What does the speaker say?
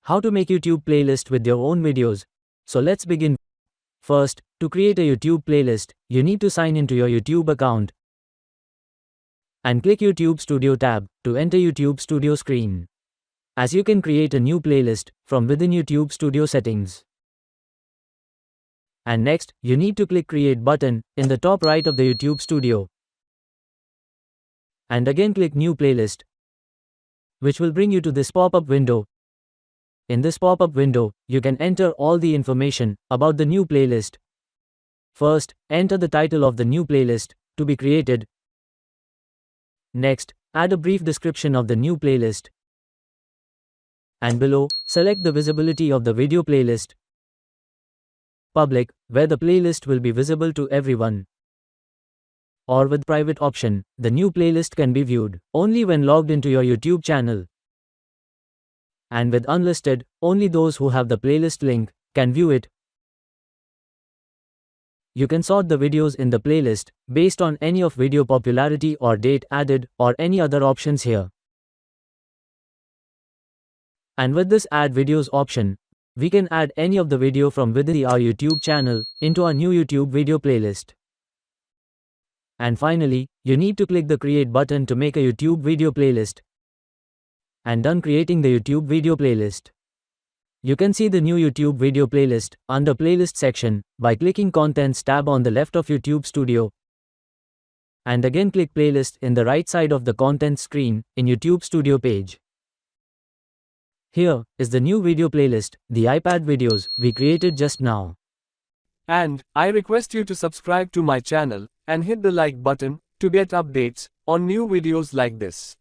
How to make YouTube playlist with your own videos. So let's begin. First, to create a YouTube playlist, you need to sign into your YouTube account and click YouTube Studio tab to enter YouTube Studio screen. As you can create a new playlist from within YouTube Studio settings. And next, you need to click Create button in the top right of the YouTube Studio. And again click New Playlist, which will bring you to this pop-up window. In this pop-up window, you can enter all the information about the new playlist. First, enter the title of the new playlist to be created. Next, add a brief description of the new playlist. And below, select the visibility of the video playlist. Public, where the playlist will be visible to everyone. Or with private option, the new playlist can be viewed only when logged into your YouTube channel. And with unlisted, only those who have the playlist link can view it. You can sort the videos in the playlist based on any of video popularity or date added or any other options here. And with this add videos option, we can add any of the video from within our YouTube channel into our new YouTube video playlist. And finally, you need to click the create button to make a YouTube video playlist. And done creating the YouTube video playlist. You can see the new YouTube video playlist under playlist section by clicking Contents tab on the left of YouTube Studio. And again click playlist in the right side of the Contents screen in YouTube Studio page. Here is the new video playlist, the iPad videos we created just now. And I request you to subscribe to my channel and hit the like button to get updates on new videos like this.